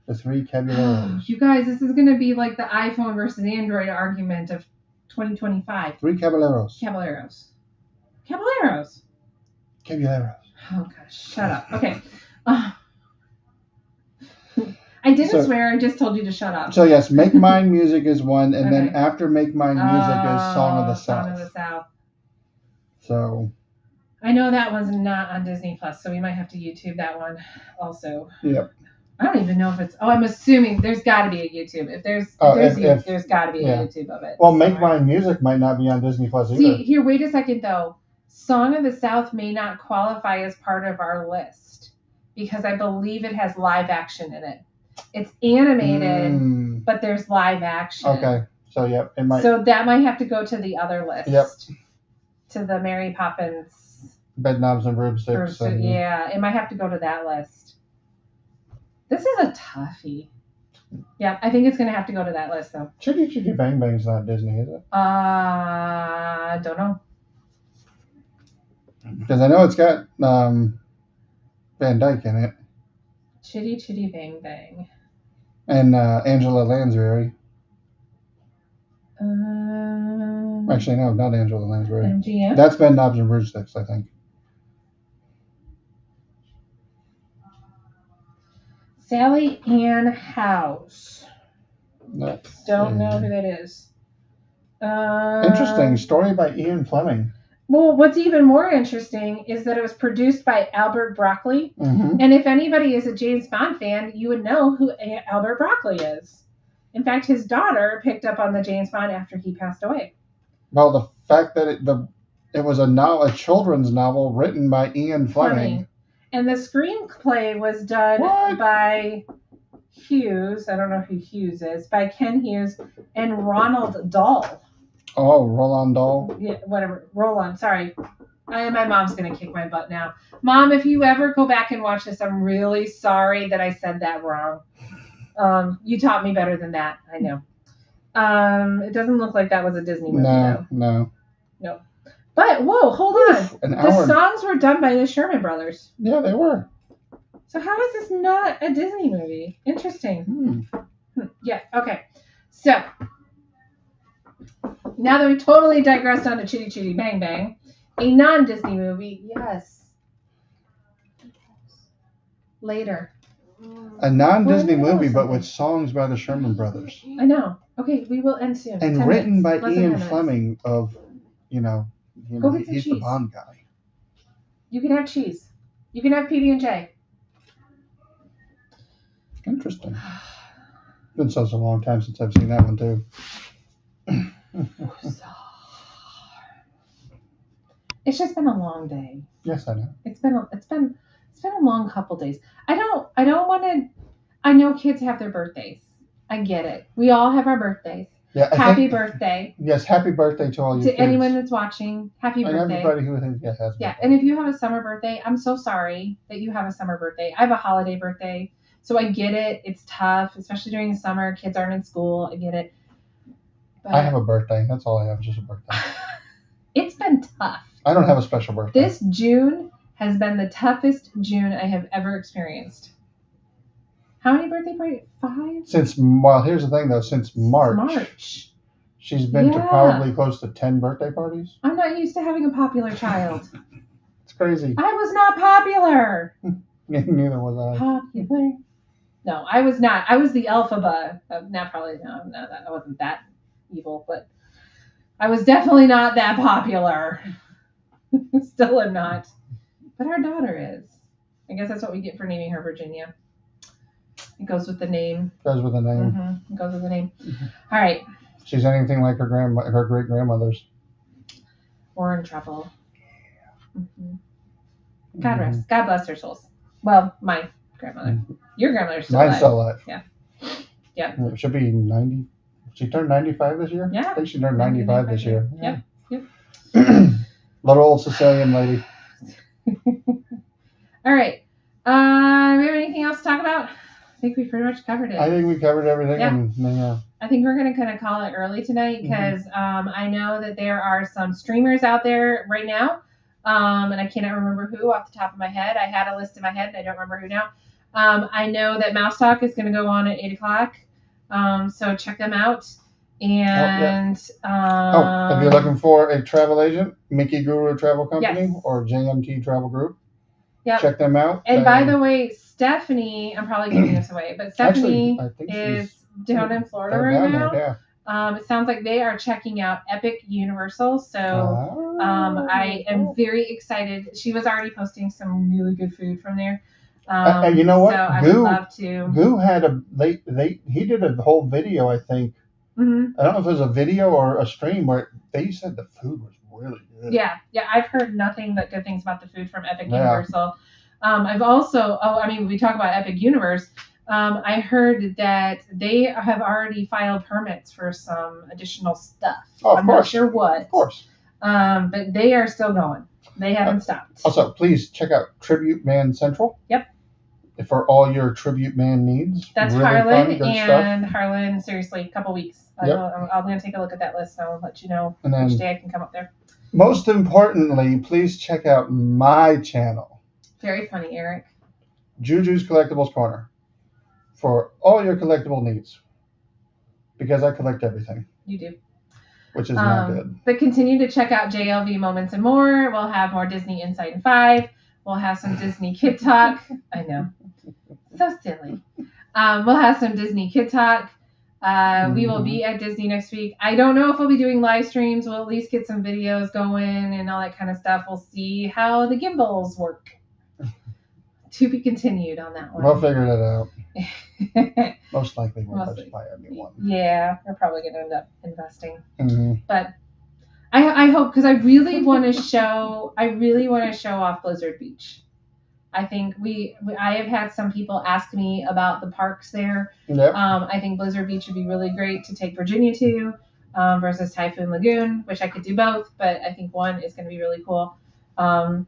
The Three Caballeros. You guys, this is going to be like the iPhone versus Android argument of 2025. Three Caballeros. Caballeros. Oh, gosh. Shut up. Okay. I didn't swear. I just told you to shut up. So, yes, Make Mine Music is one. And then after Make Mine Music is Song of the South. Song of the South. So. I know that one's not on Disney Plus, so we might have to YouTube that one also. Yep. I don't even know if it's. I'm assuming there's got to be a YouTube. If there's got to be a YouTube of it. Well, Make Mine Music might not be on Disney Plus either. See, here, wait a second though. Song of the South may not qualify as part of our list because I believe it has live action in it. It's animated, but there's live action. Okay, so yep, it might. So that might have to go to the other list. Yep. To the Mary Poppins. Bedknobs and Broomsticks. Yeah, it might have to go to that list. This is a toughie. Yeah, I think it's going to have to go to that list, though. Chitty Chitty Bang Bang's not Disney, is it? Don't know. Because I know it's got Van Dyke in it. Chitty Chitty Bang Bang. And Angela Lansbury. Actually, no, not Angela Lansbury. MGM? That's Bedknobs and Broomsticks, I think. Sally Ann House. Don't know who that is. Interesting story by Ian Fleming. Well, what's even more interesting is that it was produced by Albert Broccoli. Mm-hmm. And if anybody is a James Bond fan, you would know who Albert Broccoli is. In fact, his daughter picked up on the James Bond after he passed away. Well, the fact that It was a children's novel written by Ian Fleming. And the screenplay was done by Hughes. I don't know who Hughes is. By Ken Hughes and Ronald Dahl. Oh, Roland Dahl? Yeah, whatever. Roland, sorry. My mom's going to kick my butt now. Mom, if you ever go back and watch this, I'm really sorry that I said that wrong. You taught me better than that. I know. It doesn't look like that was a Disney movie, though. No. But, whoa, hold on. The songs were done by the Sherman Brothers. Yeah, they were. So how is this not a Disney movie? Interesting. Yeah, okay. So, now that we've totally digressed on to Chitty Chitty Bang Bang, a non-Disney movie, yes. Later. A non-Disney movie, but with songs by the Sherman Brothers. I know. Okay, we will end soon. And written by Ian Fleming of, he's the Bond guy. You can have cheese. You can have PB&J. Interesting. It's been such a long time since I've seen that one too. It's just been a long day. Yes, I know. It's been a long couple days. I don't want to. I know kids have their birthdays. I get it. We all have our birthdays. Yeah. Happy birthday. Yes, happy birthday to all you kids. To anyone that's watching, happy birthday. And everybody who has birthday. Yeah, and if you have a summer birthday, I'm so sorry that you have a summer birthday. I have a holiday birthday, so I get it. It's tough, especially during the summer. Kids aren't in school. I get it. But I have a birthday. That's all I have, just a birthday. It's been tough. I don't have a special birthday. This June has been the toughest June I have ever experienced. How many birthday parties? 5? Here's the thing though. Since March. She's been to probably close to 10 birthday parties. I'm not used to having a popular child. It's crazy. I was not popular. Neither was I. Popular? No, I was not. I was the alphabet. I wasn't that evil, but I was definitely not that popular. Still am not. But our daughter is. I guess that's what we get for naming her Virginia. It goes with the name. Goes with the name. Mm-hmm. It goes with the name. Mm-hmm. All right. She's anything like her great grandmothers. We're in trouble. Mm-hmm. God bless their souls. Well, my grandmother. Mm-hmm. Your grandmother's still alive. Mine's still alive. Yeah. Yeah. It should be 90. She turned 95 this year? Yeah. I think she turned 95 this year. Yeah. Yep. Little old Sicilian lady. All right. We have anything else to talk about? I think we pretty much covered it. I think we covered everything. Yeah. I think we're going to kind of call it early tonight because I know that there are some streamers out there right now. And I cannot remember who off the top of my head. I had a list in my head and I don't remember who now. I know that Mouse Talk is going to go on at 8 o'clock. So check them out. And if you're looking for a travel agent, Mickey Guru Travel Company or JMT Travel Group. Yep. Check them out. And by the way, Stephanie, I'm probably giving this away, but Stephanie is down in Florida right now. Yeah. It sounds like they are checking out Epic Universal. So I am very excited. She was already posting some really good food from there. And you know what? So I would love to. Goo had he did a whole video, I think. Mm-hmm. I don't know if it was a video or a stream where they said the food was really good. Yeah, I've heard nothing but good things about the food from Epic Universal. I've also, we talk about Epic Universe. I heard that they have already filed permits for some additional stuff. Oh, I'm not sure what. Of course. But they are still going. They haven't stopped. Also, please check out Tribute Man Central. Yep. For all your Tribute Man needs. That's really Harlan and stuff. Harlan, seriously, a couple weeks. Yep. I'm going to take a look at that list and I'll let you know which day I can come up there. Most importantly, please check out my channel. Very funny, Eric. Juju's Collectibles Corner. For all your collectible needs. Because I collect everything. You do. Which is not good. But continue to check out JLV Moments and More. We'll have more Disney Insight in 5. We'll have some Disney Kid Talk. I know. So silly. We'll have some Disney Kid Talk. We will be at Disney next week. I don't know if we'll be doing live streams. We'll at least get some videos going and all that kind of stuff. We'll see how the gimbals work. To be continued on that one. We'll figure that out. Most likely we'll just buy a new one. Yeah, we're probably going to end up investing. Mm-hmm. But I hope, because I really want to show off Blizzard Beach. I think I have had some people ask me about the parks there. Yep. I think Blizzard Beach would be really great to take Virginia to versus Typhoon Lagoon, which I could do both, but I think one is going to be really cool. It'll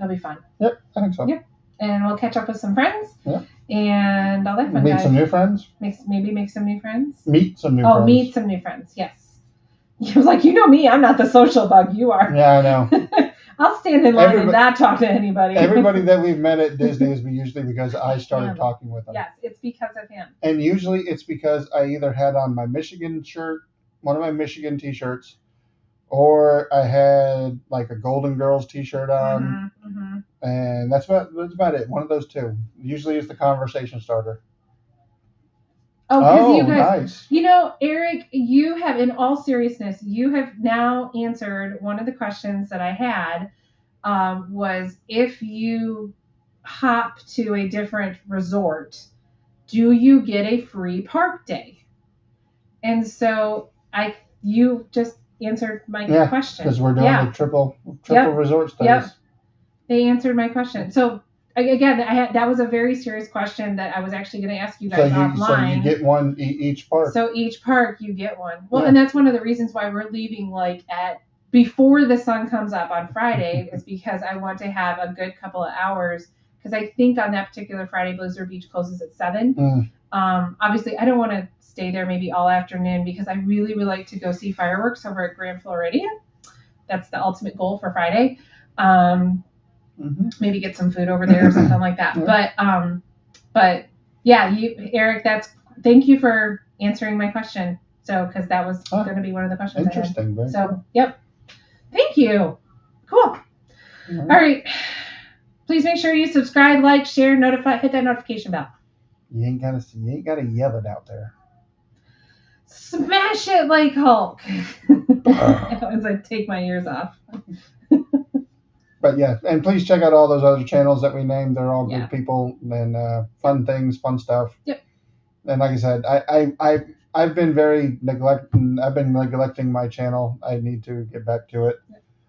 be fun. Yep, I think so. Yep. And we'll catch up with some friends. Yep. And all that fun. Meet some new friends. Maybe make some new friends. Meet some new friends. Oh, meet some new friends. Yes. He was like, you know me, I'm not the social bug. You are. Yeah, I know. I'll stand in line and not talk to anybody. Everybody that we've met at Disney is usually because I started talking with them. Yes, it's because of him. And usually it's because I either had on my Michigan shirt, one of my Michigan T-shirts, or I had like a Golden Girls T-shirt on, and that's about it. One of those two. Usually it's the conversation starter. Oh, you guys, nice. You know, Eric, you have, in all seriousness, you have now answered one of the questions that I had, was if you hop to a different resort, do you get a free park day? And so you just answered my question. Because we're doing the triple resort stays. Yep. They answered my question. So again, that was a very serious question that I was actually going to ask you guys offline. So you get one each park. So each park you get one. Well, and that's one of the reasons why we're leaving before the sun comes up on Friday is because I want to have a good couple of hours. Because I think on that particular Friday, Blizzard Beach closes at 7. Obviously, I don't want to stay there maybe all afternoon because I really would like to go see fireworks over at Grand Floridian. That's the ultimate goal for Friday. Maybe get some food over there or something like that. But yeah, Eric, thank you for answering my question. So, because that was going to be one of the questions. Interesting. I had. So, yep. Thank you. Cool. All right. Please make sure you subscribe, like, share, hit that notification bell. You ain't gotta yell it out there. Smash it like Hulk. As I take my ears off. But yeah, and please check out all those other channels that we named. They're all good people and fun things, fun stuff. Yep. And like I said, I've been neglecting my channel. I need to get back to it.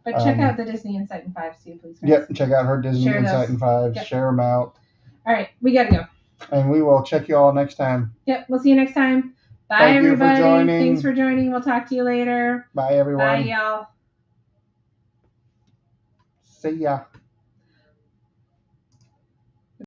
But check out the Disney Insight in 5 too, please. Yep, check out her Disney Insight in 5. Yep. Share them out. All right, we gotta go. And we will check you all next time. Yep, we'll see you next time. Bye, everybody. You for joining. Thanks for joining. We'll talk to you later. Bye, everyone. Bye, y'all. See ya.